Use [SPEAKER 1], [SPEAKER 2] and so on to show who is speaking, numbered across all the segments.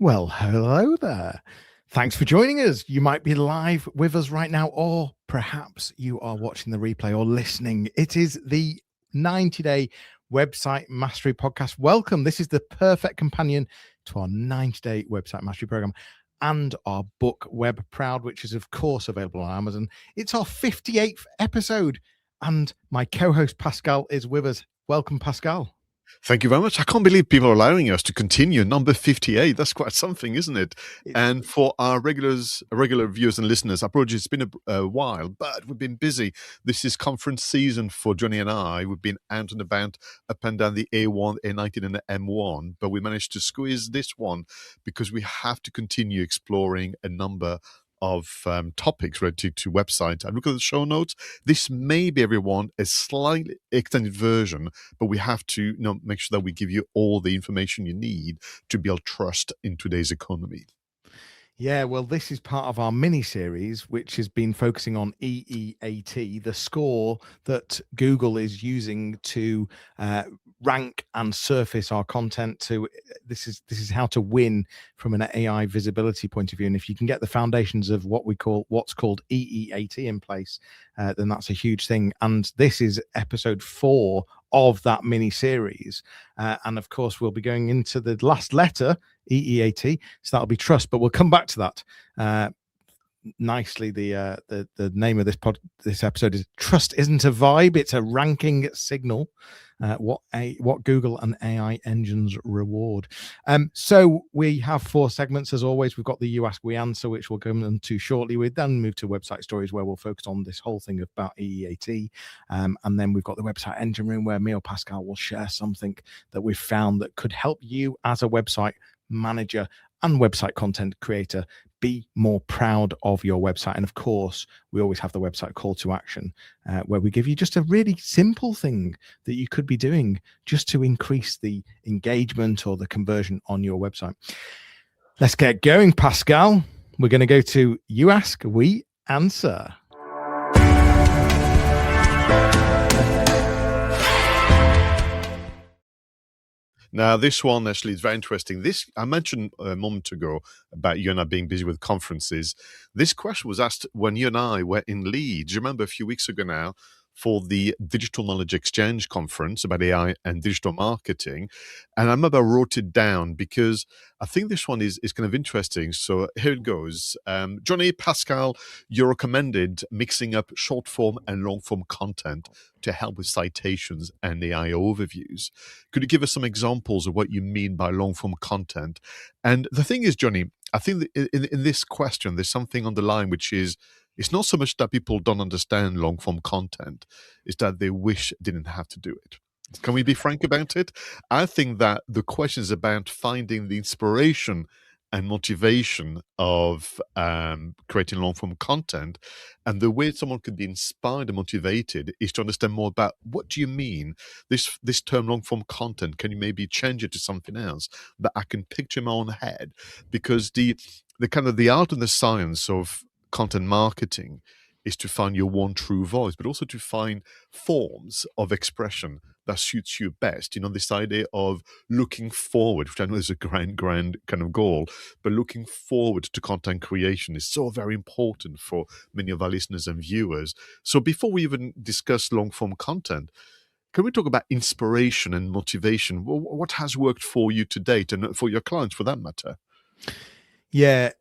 [SPEAKER 1] Well, hello there. Thanks for joining us. You might be live with us right now, or perhaps you are watching the replay or listening. It is the 90-day website mastery podcast. Welcome. This is the perfect companion to our 90-day website mastery program and our book Web Proud, which is, of course, available on Amazon. It's our 58th episode, and my co-host Pascal is with us. Welcome, Pascal.
[SPEAKER 2] Thank you very much. I can't believe people are allowing us to continue number 58. That's quite something, isn't it? And for our regular viewers and listeners, I apologize, it's been a while, but we've been busy. This is conference season for Johnny and I. We've been out and about, up and down the A1, A19 and the M1, but we managed to squeeze this one because we have to continue exploring a number of topics related to website. I look at the show notes. This may be, everyone, a slightly extended version, but we have to make sure that we give you all the information you need to build trust in today's economy.
[SPEAKER 1] Yeah, well, this is part of our mini-series, which has been focusing on EEAT, the score that Google is using to rank and surface our content. This is how to win from an AI visibility point of view. And if you can get the foundations of what's called EEAT in place, then that's a huge thing. And this is episode 4 of that mini-series. And of course, we'll be going into the last letter, EEAT, so that'll be trust, but we'll come back to that nicely. The name of this episode is Trust Isn't a Vibe, It's a Ranking Signal. What Google and AI engines reward. So we have 4 segments as always. We've got the You Ask, We Answer, which we'll go into shortly. We then move to website stories, where we'll focus on this whole thing about EEAT. And then we've got the website engine room, where me or Pascal will share something that we've found that could help you as a website manager and website content creator be more proud of your website. And of course, we always have the website call to action, where we give you just a really simple thing that you could be doing just to increase the engagement or the conversion on your website. Let's get going, Pascal. We're going to go to You Ask, We Answer.
[SPEAKER 2] Now, this one actually is very interesting. This I mentioned a moment ago about you and I being busy with conferences. This question was asked when you and I were in Leeds. You remember a few weeks ago now, for the Digital Knowledge Exchange conference about AI and digital marketing. And I remember I wrote it down because I think this one is kind of interesting. So here it goes. Johnny, Pascal, you recommended mixing up short form and long form content to help with citations and AI overviews. Could you give us some examples of what you mean by long form content? And the thing is, Johnny, I think that in this question, there's something on the line, which is, it's not so much that people don't understand long form content, it's that they wish didn't have to do it. Can we be frank about it? I think that the question is about finding the inspiration and motivation of creating long form content. And the way someone could be inspired and motivated is to understand more about, what do you mean? This term long form content, can you maybe change it to something else that I can picture in my own head? Because the kind of the art and the science of content marketing is to find your one true voice, but also to find forms of expression that suits you best. This idea of looking forward, which I know is a grand kind of goal, but looking forward to content creation is so very important for many of our listeners and viewers. So before we even discuss long form content, can we talk about inspiration and motivation? What has worked for you to date, and for your clients for that matter?
[SPEAKER 1] Yeah,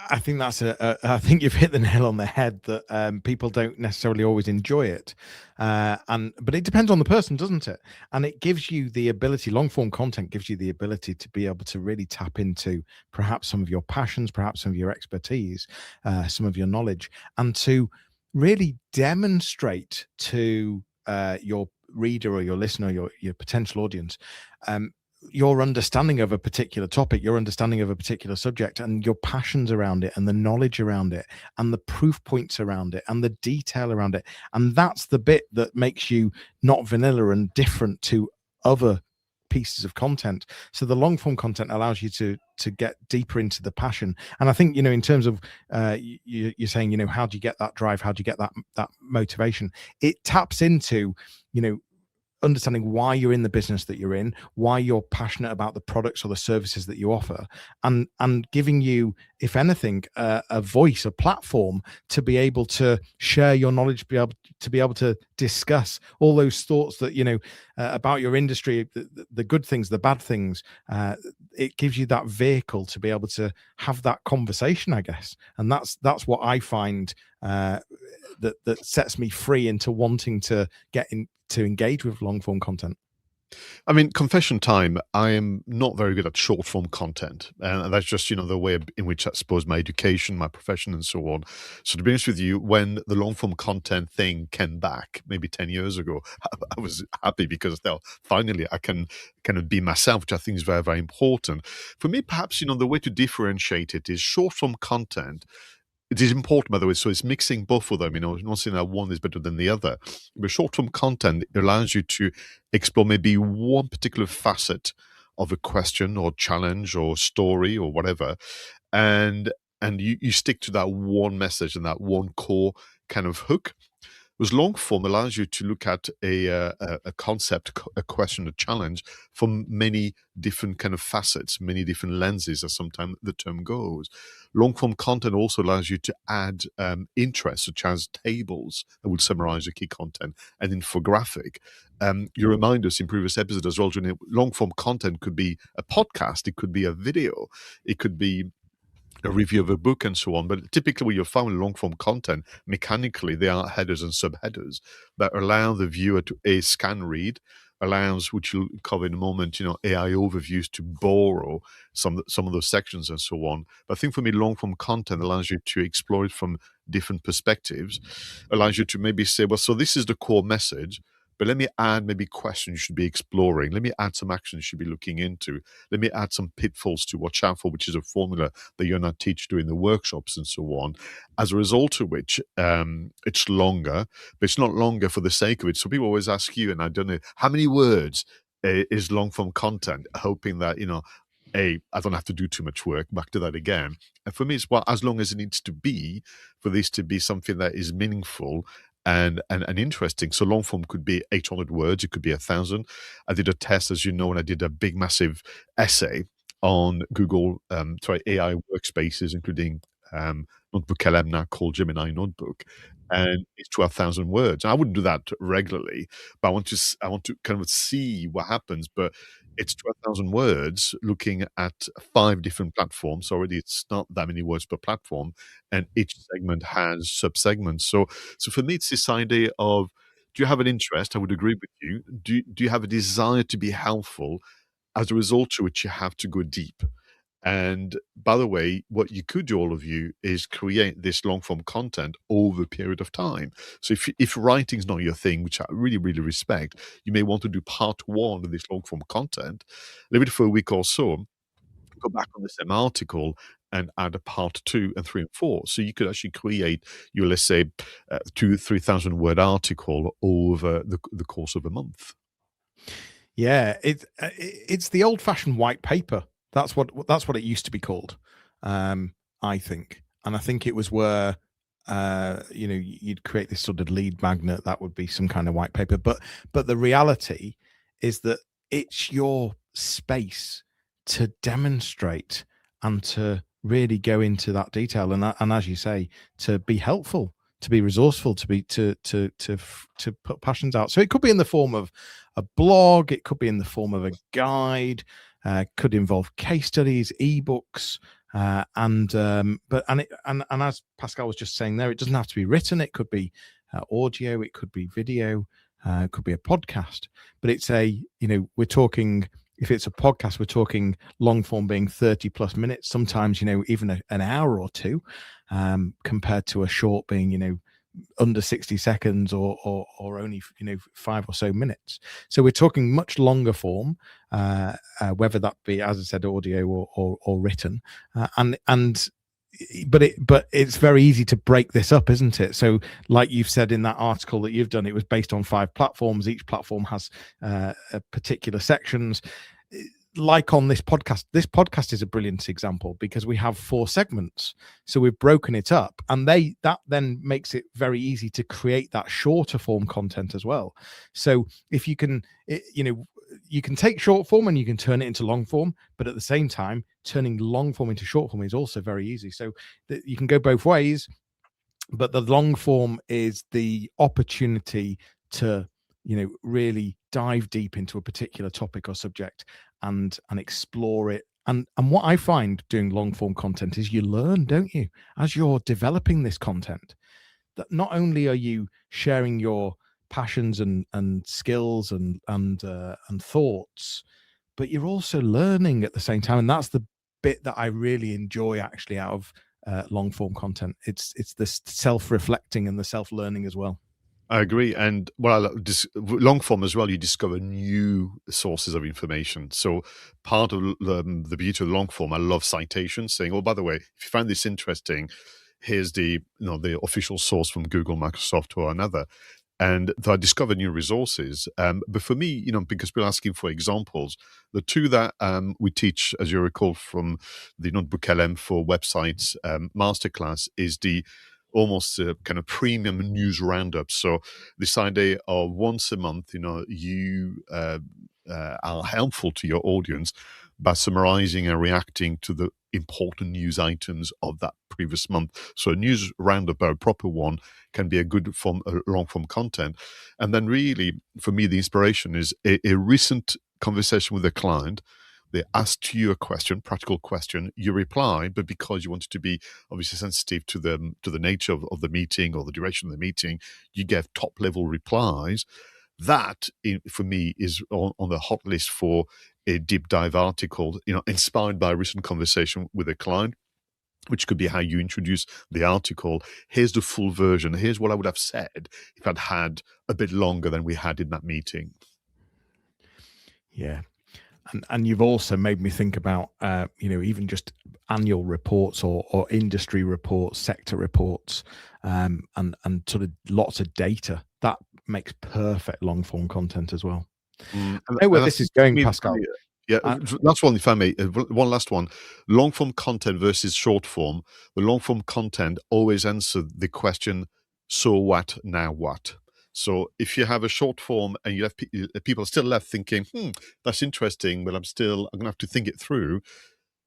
[SPEAKER 1] I think I think you've hit the nail on the head, that people don't necessarily always enjoy it, but it depends on the person, doesn't it? And it gives you the ability. Long form content gives you the ability to be able to really tap into perhaps some of your passions, perhaps some of your expertise, some of your knowledge, and to really demonstrate to your reader or your listener, your potential audience, your understanding of a particular topic, your understanding of a particular subject, and your passions around it, and the knowledge around it, and the proof points around it, and the detail around it. And that's the bit that makes you not vanilla and different to other pieces of content. So the long form content allows you to get deeper into the passion. And I think, in terms of you're saying, how do you get that drive? How do you get that motivation? It taps into, understanding why you're in the business that you're in, why you're passionate about the products or the services that you offer, and giving you, if anything, a voice, a platform to be able to share your knowledge, be able to discuss all those thoughts that about your industry, the good things, the bad things. It gives you that vehicle to be able to have that conversation, I guess, and that's what I find that sets me free into wanting to get in to engage with long form content.
[SPEAKER 2] I mean, confession time, I am not very good at short form content. And that's just, the way in which I suppose my education, my profession, and so on. So to be honest with you, when the long form content thing came back, maybe 10 years ago, I was happy because now finally I can kind of be myself, which I think is very, very important. For me, perhaps, the way to differentiate it is short form content. It is important, by the way, so it's mixing both of them. Not saying that one is better than the other. But short-form content allows you to explore maybe one particular facet of a question or challenge or story or whatever, and you stick to that one message and that one core kind of hook. Whereas long form allows you to look at a concept, a question, a challenge from many different kind of facets, many different lenses, as sometimes the term goes. Long form content also allows you to add interests, such as tables that would summarize the key content, and infographic. You remind us in previous episodes as well, long form content could be a podcast, it could be a video, it could be a review of a book and so on. But typically when you're found long form content, mechanically there are headers and subheaders that allow the viewer to scan read, allows, which you'll cover in a moment, AI overviews to borrow some of those sections and so on. But I think for me, long form content allows you to explore it from different perspectives, allows you to maybe say, well, so this is the core message, but let me add maybe questions you should be exploring. Let me add some actions you should be looking into. Let me add some pitfalls to watch out for, which is a formula that you're not teach during the workshops and so on. As a result of which, it's longer, but it's not longer for the sake of it. So people always ask you, and I don't know, how many words is long form content, hoping that, I don't have to do too much work. Back to that again. And for me, it's as long as it needs to be for this to be something that is meaningful and interesting. So long form could be 800 words, it could be 1,000. I did a test, as you know, and I did a big, massive essay on Google, AI workspaces, including Notebook LM, now called Gemini Notebook, and it's 12,000 words. And I wouldn't do that regularly, but I want to kind of see what happens. But it's 12,000 words looking at 5 different platforms. Already it's not that many words per platform, and each segment has subsegments. So for me, it's this idea of, do you have an interest? I would agree with you. Do you have a desire to be helpful? As a result to which you have to go deep. And by the way, what you could do, all of you, is create this long form content over a period of time. So if writing's not your thing, which I really, really respect, you may want to do part 1 of this long form content, leave it for a week or so, go back on the same article and add a part 2 and 3 and 4. So you could actually create your, let's say, 2,000-3,000 word article over the course of a month.
[SPEAKER 1] Yeah, it's the old-fashioned white paper. That's what it used to be called, I think. And I think it was where you'd create this sort of lead magnet that would be some kind of white paper. But the reality is that it's your space to demonstrate and to really go into that detail, and as you say, to be helpful, to be resourceful, to put passions out. So it could be in the form of a blog, it could be in the form of a guide, could involve case studies, ebooks, and as Pascal was just saying there, it doesn't have to be written. It could be audio, it could be video, it could be a podcast. But it's we're talking. If it's a podcast, we're talking long form being 30 plus minutes, sometimes, even an hour or two, compared to a short being, under 60 seconds or only, 5 or so minutes. So we're talking much longer form, whether that be, as I said, audio or written. But it's very easy to break this up, isn't it? So like you've said in that article that you've done, it was based on 5 platforms. Each platform has particular sections. like on this podcast is a brilliant example because we have 4 segments, so we've broken it up, and that then makes it very easy to create that shorter form content as well. So if you can, you can take short form and you can turn it into long form, but at the same time turning long form into short form is also very easy. So you can go both ways, but the long form is the opportunity to really dive deep into a particular topic or subject and explore it. And what I find doing long form content is you learn, don't you, as you're developing this content, that not only are you sharing your passions and skills and thoughts, but you're also learning at the same time. And that's the bit that I really enjoy actually out of long form content. It's this self-reflecting and the self-learning as well.
[SPEAKER 2] I agree. And long form as well, you discover new sources of information. So part of the beauty of long form, I love citations, saying, oh, by the way, if you find this interesting, here's the the official source from Google, Microsoft, or another. And I discover new resources. But for me, because we're asking for examples, the two that we teach, as you recall, from the Notebook LM for websites masterclass is the almost kind of premium news roundup. So this idea of once a month, you are helpful to your audience by summarizing and reacting to the important news items of that previous month. So a news roundup, a proper one, can be a good form, long form content. And then really, for me, the inspiration is a recent conversation with a client. They asked you a question, practical question, you replied, but because you wanted to be obviously sensitive to the nature of the meeting or the duration of the meeting, you gave top level replies. That, for me, is on the hot list for a deep dive article, inspired by a recent conversation with a client, which could be how you introduce the article. Here's the full version. Here's what I would have said if I'd had a bit longer than we had in that meeting.
[SPEAKER 1] Yeah. And you've also made me think about, even just annual reports or industry reports, sector reports, and sort of lots of data. That makes perfect long form content as well.
[SPEAKER 2] And
[SPEAKER 1] I know where this is going,
[SPEAKER 2] me,
[SPEAKER 1] Pascal.
[SPEAKER 2] Yeah, last one, if I may. One last one. Long form content versus short form. The long form content always answers the question, so what, now what? So if you have a short form and you have people still left thinking, that's interesting, but I'm going to have to think it through.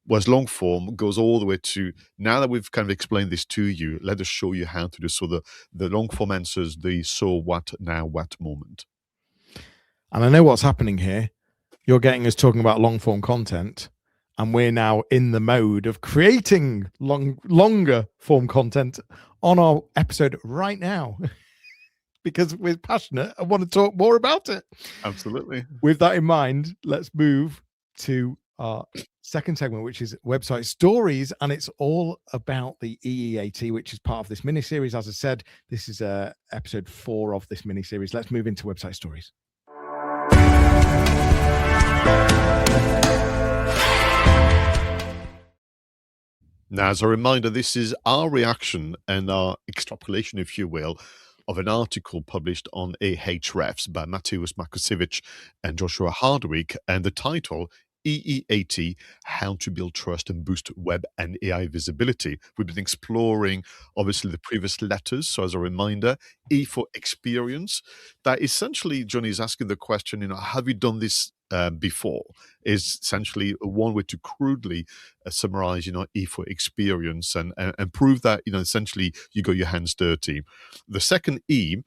[SPEAKER 2] Whereas long form goes all the way to, now that we've kind of explained this to you, let us show you how to do. So the long form answers the so what, now what moment.
[SPEAKER 1] And I know what's happening here. You're getting us talking about long form content, and we're now in the mode of creating longer form content on our episode right now because we're passionate and want to talk more about it.
[SPEAKER 2] Absolutely.
[SPEAKER 1] With that in mind, let's move to our second segment, which is website stories, and it's all about the EEAT, which is part of this mini series. As I said, this is episode 4 of this mini series. Let's move into website stories.
[SPEAKER 2] Now, as a reminder, this is our reaction and our extrapolation, if you will, of an article published on Ahrefs by Mateusz Markusewicz and Joshua Hardwick, and the title, EEAT, How to Build Trust and Boost Web and AI Visibility. We've been exploring, obviously, the previous letters. So as a reminder, E for experience. That essentially, Johnny is asking the question, have you done this before? Is essentially one way to crudely summarize, E for experience and prove that, essentially you got your hands dirty. The second E,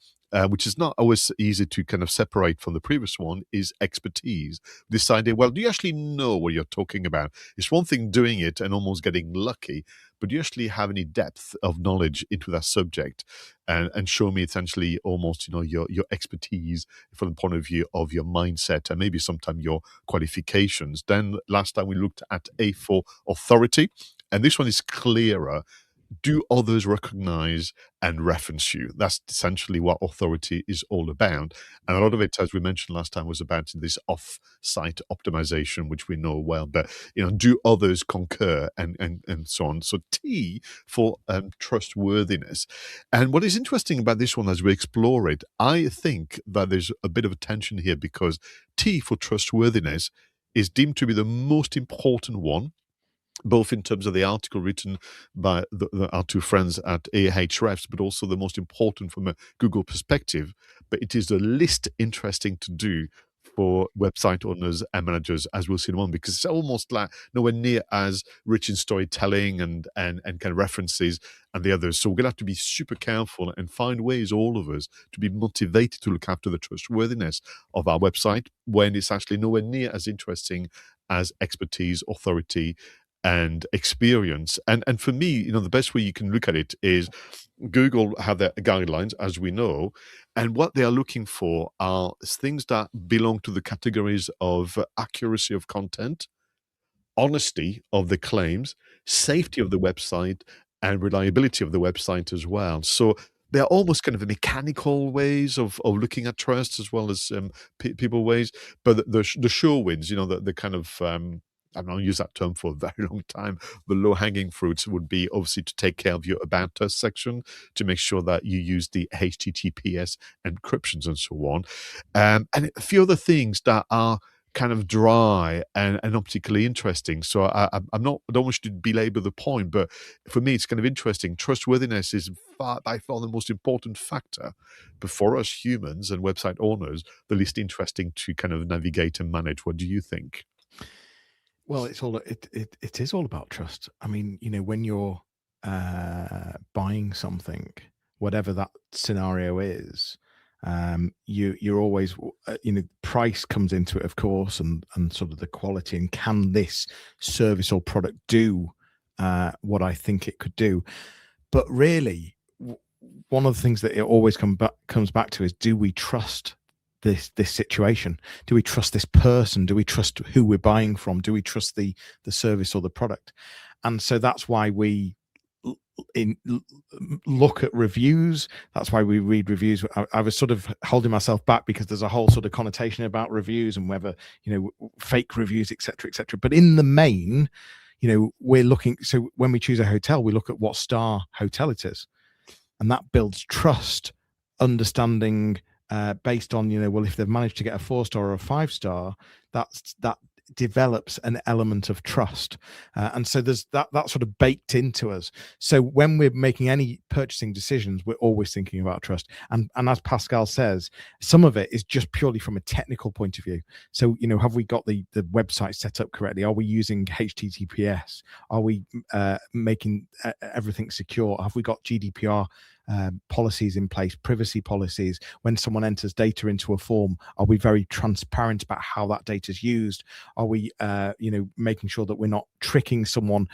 [SPEAKER 2] which is not always easy to kind of separate from the previous one, is expertise. This idea, well, do you actually know what you're talking about? It's one thing doing it and almost getting lucky, but do you actually have any depth of knowledge into that subject? And show me essentially almost, your expertise from the point of view of your mindset and maybe sometimes your qualifications. Then last time we looked at A for authority, and this one is clearer. Do others recognize and reference you? That's essentially what authority is all about. And a lot of it, as we mentioned last time, was about this off-site optimization, which we know well. But, do others concur and so on? So T for trustworthiness. And what is interesting about this one as we explore it, I think that there's a bit of a tension here because T for trustworthiness is deemed to be the most important one, both in terms of the article written by our two friends at Ahrefs, but also the most important from a Google perspective. But it is the least interesting to do for website owners and managers, as we'll see in a moment, because it's almost like nowhere near as rich in storytelling and kind of references and the others. So we're going to have to be super careful and find ways, all of us, to be motivated to look after the trustworthiness of our website when it's actually nowhere near as interesting as expertise, authority, and experience. And for me, the best way you can look at it is Google have their guidelines, as we know, and what they are looking for are things that belong to the categories of accuracy of content, honesty of the claims, safety of the website, and reliability of the website as well. So they're almost kind of mechanical ways of looking at trust as well as people ways. But the sure wins, the kind of I've not used that term for a very long time. The low hanging fruits would be obviously to take care of your about us section to make sure that you use the HTTPS encryptions and so on, and a few other things that are kind of dry and not particularly interesting. So I'm not, I don't wish to belabor the point, but for me, it's kind of interesting. Trustworthiness is by far the most important factor, but for us humans and website owners, the least interesting to kind of navigate and manage. What do you think?
[SPEAKER 1] Well, it is all about trust. I mean, when you're buying something, whatever that scenario is, you're always, price comes into it, of course, and sort of the quality, and can this service or product do what I think it could do? But really, one of the things that it always comes back to is, do we trust this situation? Do we trust this person? Do we trust who we're buying from? Do we trust the service or the product? And so that's why we look at reviews. That's why we read reviews. I was sort of holding myself back because there's a whole sort of connotation about reviews and whether fake reviews, etc., etc. But in the main, we're looking. So when we choose a hotel, we look at what star hotel it is, and that builds trust, understanding based on, well, if they've managed to get a 4-star or a 5-star, that develops an element of trust, and so there's that sort of baked into us. So when we're making any purchasing decisions, we're always thinking about trust, and as Pascal says, some of it is just purely from a technical point of view. So have we got the website set up correctly? Are we using HTTPS? Are we making everything secure? Have we got GDPR policies in place, privacy policies? When someone enters data into a form, are we very transparent about how that data is used? Are we making sure that we're not tricking someone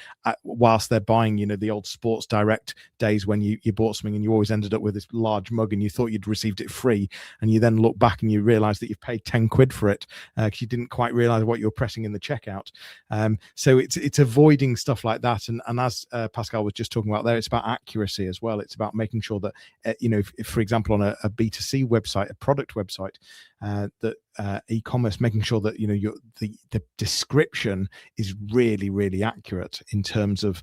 [SPEAKER 1] whilst they're buying, the old Sports Direct days when you bought something and you always ended up with this large mug and you thought you'd received it free, and you then look back and you realize that you've paid 10 quid for it because you didn't quite realize what you were pressing in the checkout. So it's avoiding stuff like that, and as Pascal was just talking about there, it's about accuracy as well. It's about making sure that if, for example, on a B2C website, a product website, that e-commerce, making sure that the description is really, really accurate in terms of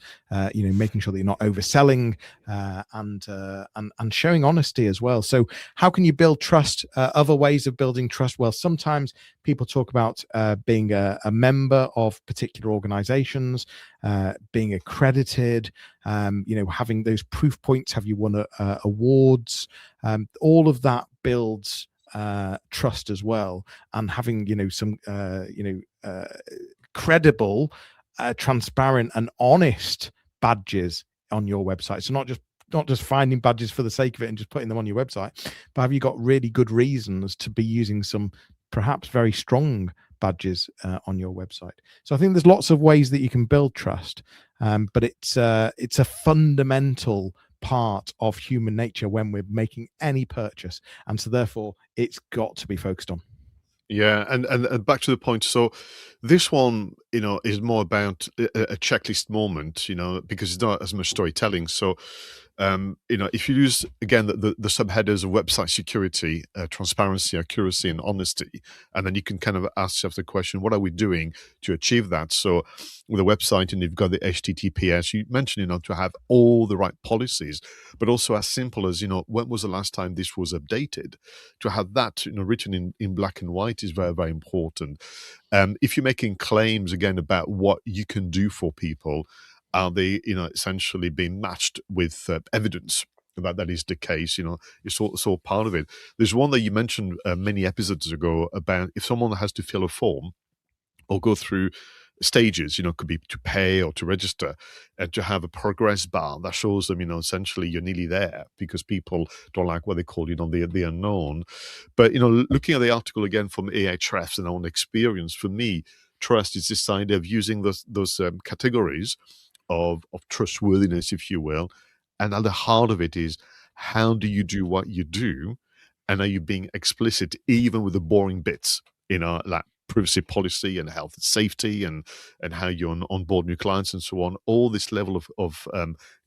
[SPEAKER 1] making sure that you're not overselling, and showing honesty as well. So how can you build trust? Other ways of building trust, well, sometimes people talk about being a member of particular organizations, being accredited, having those proof points. Have you won awards? All of that builds trust as well, and having some credible, transparent, and honest badges on your website. So not just finding badges for the sake of it and just putting them on your website, but have you got really good reasons to be using some perhaps very strong badges on your website? So I think there's lots of ways that you can build trust, but it's a fundamental part of human nature when we're making any purchase, and so therefore it's got to be focused on.
[SPEAKER 2] Yeah, and back to the point. So this one, is more about a checklist moment, because it's not as much storytelling. So If you use again the subheaders of website security, transparency, accuracy, and honesty, and then you can kind of ask yourself the question, what are we doing to achieve that? So with a website, and you've got the HTTPS, you mentioned, to have all the right policies, but also as simple as, when was the last time this was updated? To have that, written in black and white is very, very important. If you're making claims again about what you can do for people, are they, essentially being matched with evidence that is the case? It's all part of it. There's one that you mentioned many episodes ago about if someone has to fill a form or go through stages, could be to pay or to register, and to have a progress bar that shows them, essentially you're nearly there, because people don't like what they call, the unknown. But, looking at the article again from Ahrefs and our own experience, for me, trust is this idea of using those categories of trustworthiness, if you will. And at the heart of it is, how do you do what you do? And are you being explicit even with the boring bits, like privacy policy and health and safety, and how you onboard new clients and so on? All this level of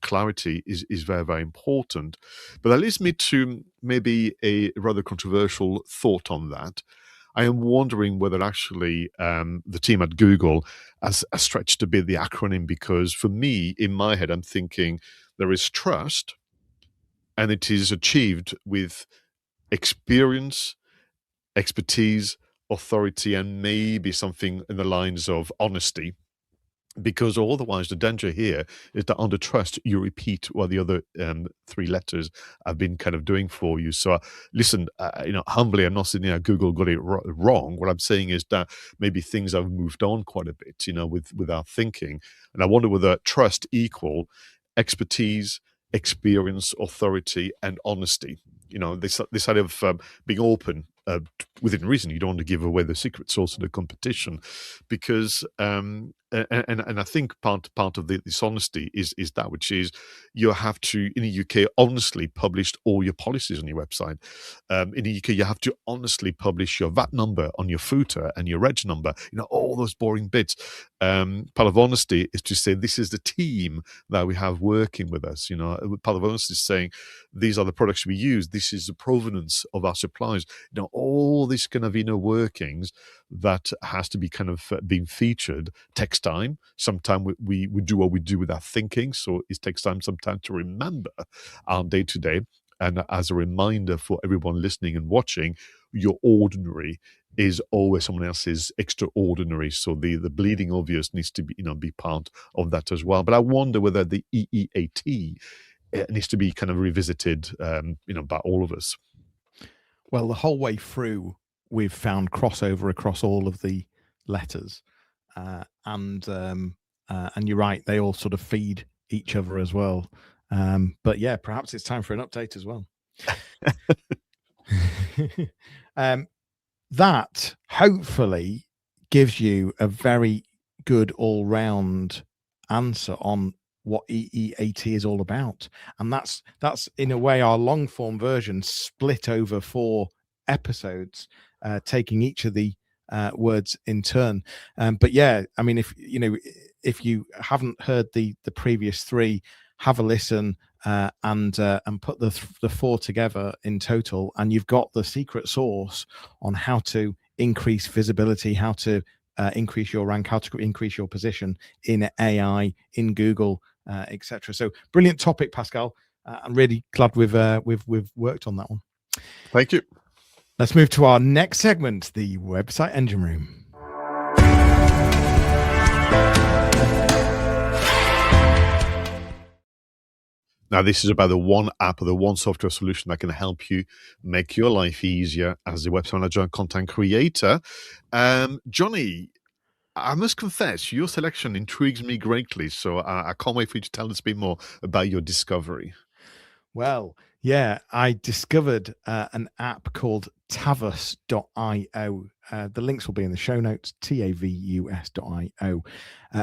[SPEAKER 2] clarity is very, very important. But that leads me to maybe a rather controversial thought on that. I am wondering whether actually the team at Google has stretched a bit the acronym, because for me, in my head, I'm thinking there is trust, and it is achieved with experience, expertise, authority, and maybe something in the lines of honesty. Because otherwise, the danger here is that under trust, you repeat what the other three letters have been kind of doing for you. So, listen, humbly, I'm not saying Google got it wrong. What I'm saying is that maybe things have moved on quite a bit, with our thinking. And I wonder whether trust equal expertise, experience, authority, and honesty. This side of being open within reason. You don't want to give away the secret sauce of the competition, because and I think part of this honesty is that which is, you have to, in the UK, honestly publish all your policies on your website. In the UK, you have to honestly publish your VAT number on your footer and your reg number. All those boring bits. Part of honesty is to say, this is the team that we have working with us. Part of honesty is saying, these are the products we use. This is the provenance of our suppliers. All these kind of inner workings that has to be kind of being featured takes time. Sometimes we do what we do without thinking, so it takes time sometimes to remember our day to day. And as a reminder for everyone listening and watching, your ordinary is always someone else's extraordinary. So the bleeding obvious needs to be part of that as well. But I wonder whether the EEAT needs to be kind of revisited, by all of us.
[SPEAKER 1] Well, the whole way through, we've found crossover across all of the letters, and you're right, they all sort of feed each other as well. But yeah, perhaps it's time for an update as well. That hopefully gives you a very good all-round answer on what EEAT is all about, and that's in a way our long form version split over 4 episodes, taking each of the words in turn. But yeah, I mean, if you haven't heard the previous 3, have a listen, and put the 4 together in total, and you've got the secret sauce on how to increase visibility, how to increase your rank, how to increase your position in AI, in Google, etc. So brilliant topic, Pascal. I'm really glad we've worked on that one.
[SPEAKER 2] Thank you.
[SPEAKER 1] Let's move to our next segment, the website engine room.
[SPEAKER 2] Now, this is about the one app or the one software solution that can help you make your life easier as a website manager and content creator. Johnny, I must confess, your selection intrigues me greatly. So I can't wait for you to tell us a bit more about your discovery.
[SPEAKER 1] Well, yeah, I discovered an app called tavus.io. The links will be in the show notes, tavus.io.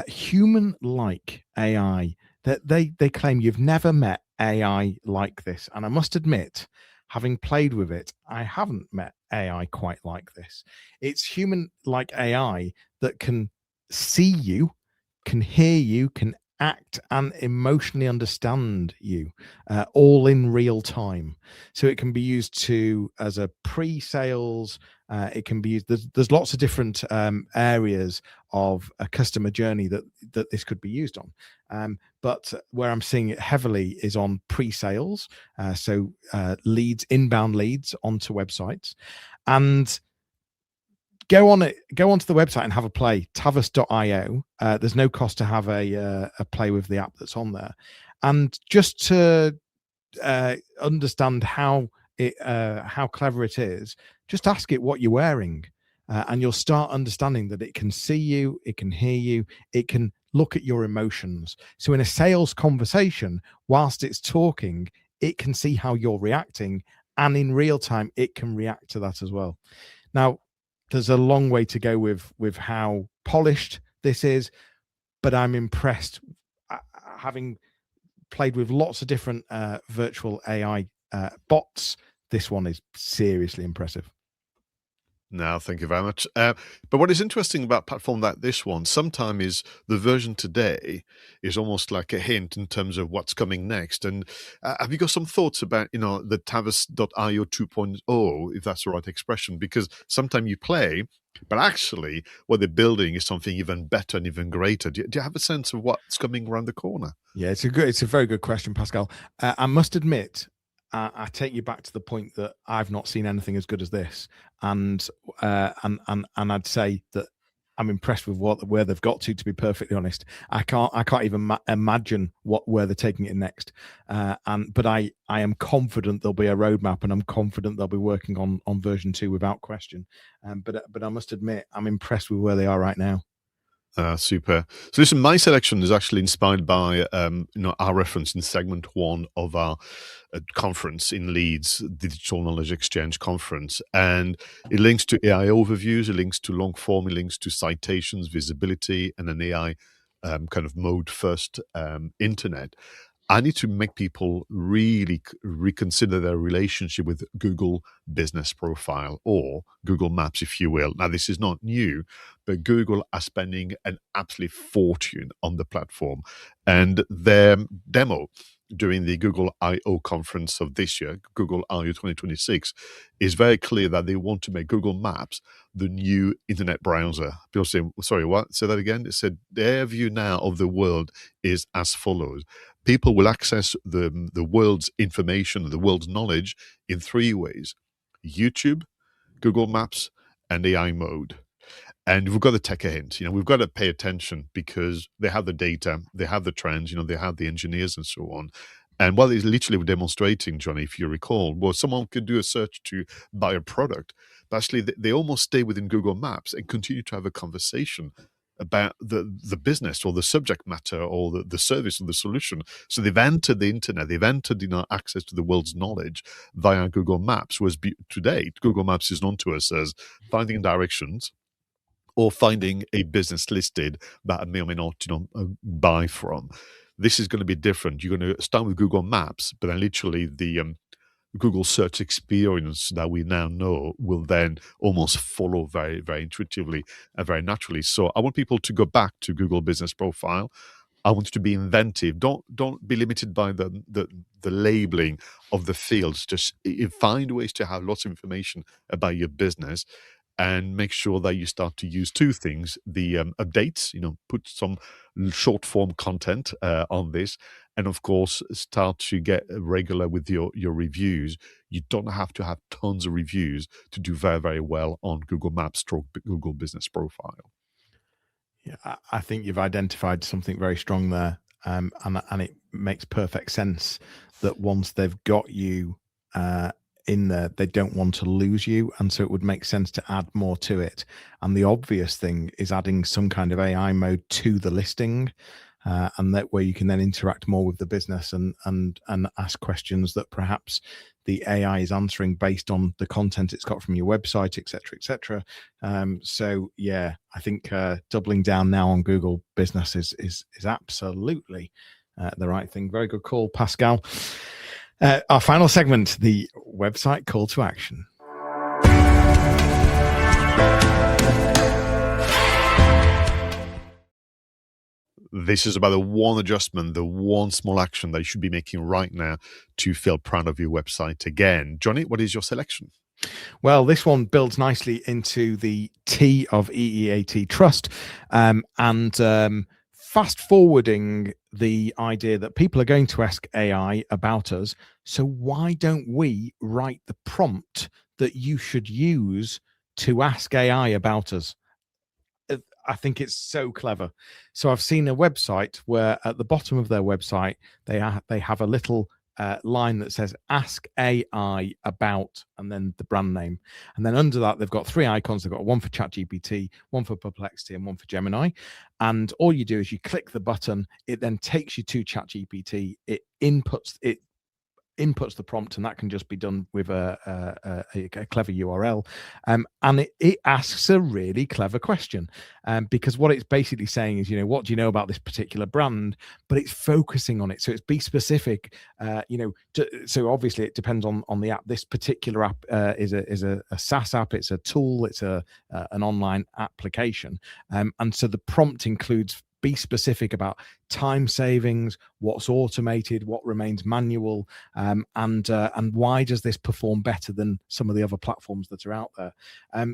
[SPEAKER 1] Human-like AI. That they claim you've never met AI like this. And I must admit, having played with it, I haven't met AI quite like this. It's human-like AI that can see you, can hear you, can act and emotionally understand you, all in real time. So it can be used as a pre-sales. It can be used. There's lots of different areas of a customer journey that this could be used on. But where I'm seeing it heavily is on pre-sales. So leads, inbound leads onto websites, and go onto the website and have a play. Tavus.io. There's no cost to have a play with the app that's on there, and just to understand how clever it is, just ask it what you're wearing, and you'll start understanding that it can see you, it can hear you, it can look at your emotions. So in a sales conversation, whilst it's talking, it can see how you're reacting, and in real time it can react to that as well. Now, there's a long way to go with how polished this is, but I'm impressed. Having played with lots of different virtual AI bots, this one is seriously impressive.
[SPEAKER 2] No, thank you very much. But what is interesting about platform like this one, sometimes is the version today is almost like a hint in terms of what's coming next. And have you got some thoughts about, the Tavus.io 2.0, if that's the right expression? Because sometimes you play, but actually what they're building is something even better and even greater. Do you have a sense of what's coming around the corner?
[SPEAKER 1] Yeah, it's a very good question, Pascal. I must admit, I take you back to the point that I've not seen anything as good as this, and I'd say that I'm impressed with where they've got to. To be perfectly honest, I can't even imagine where they're taking it next. But I am confident there'll be a roadmap, and I'm confident they'll be working on version 2 without question. But I must admit, I'm impressed with where they are right now.
[SPEAKER 2] Super. So listen, my selection is actually inspired by our reference in segment 1 of our conference in Leeds, Digital Knowledge Exchange Conference, and it links to AI overviews, it links to long form, it links to citations, visibility, and an AI kind of mode first internet. I need to make people really reconsider their relationship with Google Business Profile or Google Maps, if you will. Now, this is not new, but Google are spending an absolute fortune on the platform. And their demo during the Google I/O conference of this year, Google I/O 2026, is very clear that they want to make Google Maps the new internet browser. People say, sorry, what? Say that again? They said their view now of the world is as follows. People will access the world's information, the world's knowledge in 3 ways: YouTube, Google Maps, and AI mode. And we've got to take a hint. We've got to pay attention because they have the data, they have the trends, they have the engineers and so on. And what is literally demonstrating, Johnny, if you recall, was someone could do a search to buy a product, but actually they almost stay within Google Maps and continue to have a conversation about the business or the subject matter or the service or the solution. So they've entered the internet, they've entered access to the world's knowledge via Google Maps, whereas to date, Google Maps is known to us as finding directions or finding a business listed that I may or may not buy from. This is going to be different. You're going to start with Google Maps, but then literally the Google search experience that we now know will then almost follow very, very intuitively and very naturally. So I want people to go back to Google Business Profile. I want you to be inventive. Don't be limited by the labeling of the fields. Just find ways to have lots of information about your business, and make sure that you start to use 2 things: the updates, put some short form content on this, and of course start to get regular with your reviews. You don't have to have tons of reviews to do very, very well on Google Maps or Google Business Profile.
[SPEAKER 1] Yeah, I think you've identified something very strong there, and it makes perfect sense that once they've got you in there, they don't want to lose you, and so it would make sense to add more to it. And the obvious thing is adding some kind of AI mode to the listing, and that way you can then interact more with the business and ask questions that perhaps the AI is answering based on the content it's got from your website, etc., etc. So yeah, I think doubling down now on Google Business is absolutely the right thing. Very good call, Pascal. Our final segment, the website call to action.
[SPEAKER 2] This is about the one adjustment, the one small action that you should be making right now to feel proud of your website again. Johnny, what is your selection?
[SPEAKER 1] Well, this one builds nicely into the T of EEAT trust, and fast forwarding the idea that people are going to ask AI about us. So why don't we write the prompt that you should use to ask AI about us? I think it's so clever. So I've seen a website where at the bottom of their website they have a little line that says "Ask AI about," and then the brand name, and then under that they've got three icons. They've got one for ChatGPT, one for Perplexity, and one for Gemini. And all you do is you click the button. It then takes you to ChatGPT. It inputs the prompt, and that can just be done with a clever URL, and it asks a really clever question, because what it's basically saying is, what do you know about this particular brand? But it's focusing on it, so it's be specific. So obviously it depends on the app. This particular app is a SaaS app. It's a tool. It's an online application, and so the prompt includes be specific about time savings, what's automated, what remains manual, and why does this perform better than some of the other platforms that are out there.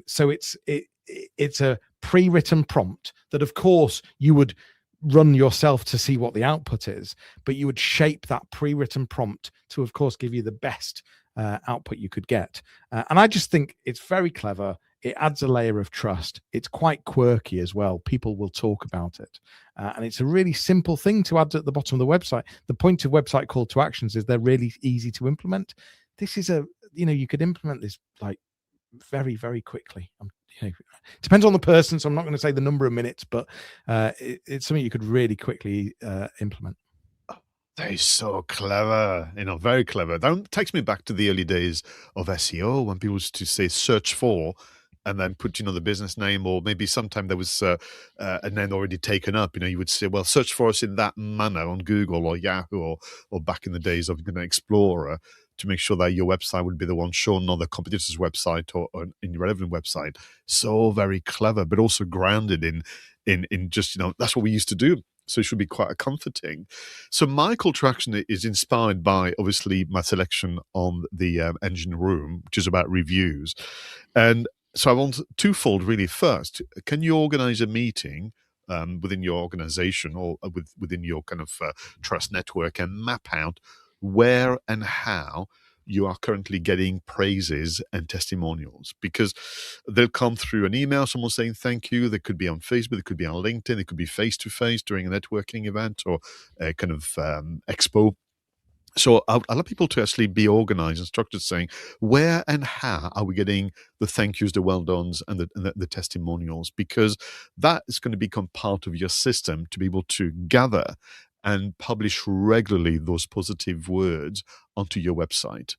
[SPEAKER 1] So it's a pre-written prompt that, of course, you would run yourself to see what the output is, but you would shape that pre-written prompt to, of course, give you the best output you could get. And I just think it's very clever. It adds a layer of trust. It's quite quirky as well. People will talk about it. And it's a really simple thing to add at the bottom of the website. The point of website call to actions is they're really easy to implement. This is you could implement this like very, very quickly. Depends on the person. So I'm not going to say the number of minutes, but it's something you could really quickly implement.
[SPEAKER 2] That is so clever, very clever. That takes me back to the early days of SEO when people used to say search for and then put, the business name, or maybe sometime there was a name already taken up. You would say, well, search for us in that manner on Google or Yahoo or back in the days of Explorer, to make sure that your website would be the one shown on the competitor's website or in your relevant website. So very clever, but also grounded in just, that's what we used to do. So it should be quite comforting. So my call to action is inspired by, obviously, my selection on the engine room, which is about reviews. And so I want twofold, really. First, can you organize a meeting within your organization or within your kind of trust network and map out where and how you are currently getting praises and testimonials? Because they'll come through an email, someone saying thank you. They could be on Facebook, they could be on LinkedIn, it could be face-to-face during a networking event or a kind of expo. So I'd like people to actually be organized and structured, saying where and how are we getting the thank yous, the well dones, and the testimonials, because that is going to become part of your system to be able to gather and publish regularly those positive words onto your website.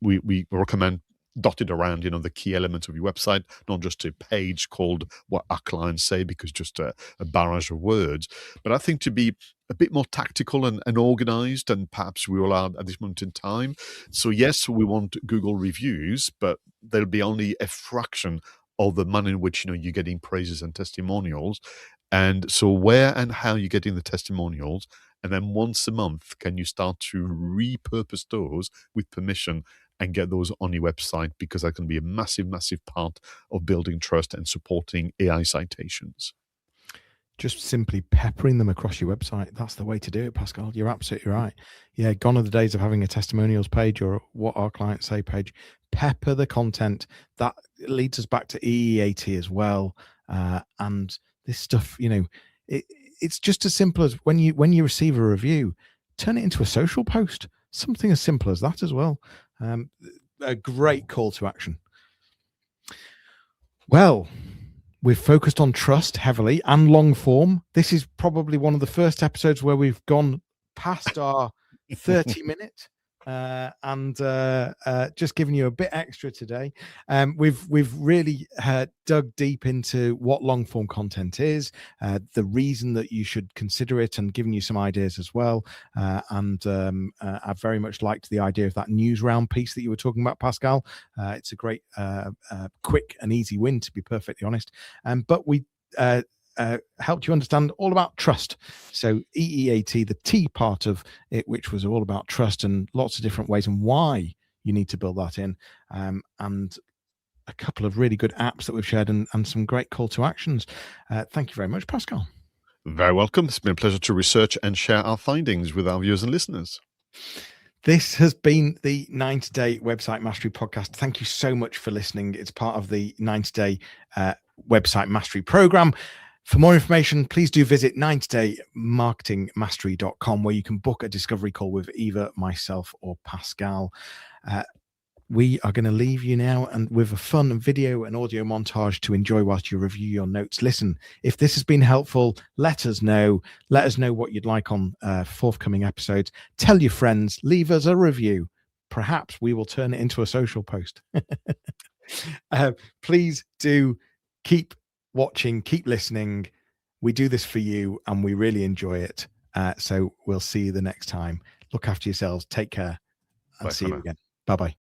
[SPEAKER 2] We recommend dotted around, the key elements of your website, not just a page called what our clients say, because just a barrage of words. But I think to be a bit more tactical and organized, and perhaps we all are at this moment in time. So yes, we want Google reviews, but there'll be only a fraction of the manner in which, you're getting praises and testimonials. And so where and how you're getting the testimonials, and then once a month, can you start to repurpose those with permission and get those on your website, because that can be a massive, massive part of building trust and supporting AI citations.
[SPEAKER 1] Just simply peppering them across your website. That's the way to do it, Pascal. You're absolutely right. Yeah, gone are the days of having a testimonials page or what our clients say page. Pepper the content. That leads us back to EEAT as well. And this stuff, it's just as simple as when you receive a review, turn it into a social post. Something as simple as that as well. A great call to action. Well, we've focused on trust heavily and long form. This is probably one of the first episodes where we've gone past our 30-minute and just giving you a bit extra today. We've really dug deep into what long form content is, the reason that you should consider it, and giving you some ideas as well. And I very much liked the idea of that news round piece that you were talking about, Pascal. It's a great, quick and easy win, to be perfectly honest. But we helped you understand all about trust. So EEAT, the T part of it, which was all about trust and lots of different ways and why you need to build that in, and a couple of really good apps that we've shared and some great call to actions. Thank you very much, Pascal.
[SPEAKER 2] Very welcome. It's been a pleasure to research and share our findings with our viewers and listeners.
[SPEAKER 1] This has been the 90-Day Website Mastery Podcast. Thank you so much for listening. It's part of the 90-Day Website Mastery Program. For more information, please do visit 90daymarketingmastery.com, where you can book a discovery call with either myself or Pascal. We are going to leave you now and with a fun video and audio montage to enjoy whilst you review your notes. Listen, if this has been helpful, let us know. Let us know what you'd like on forthcoming episodes. Tell your friends, leave us a review. Perhaps we will turn it into a social post. Please do keep watching, keep listening. We do this for you and we really enjoy it. So we'll see you the next time. Look after yourselves. Take care and see you again. Bye-bye.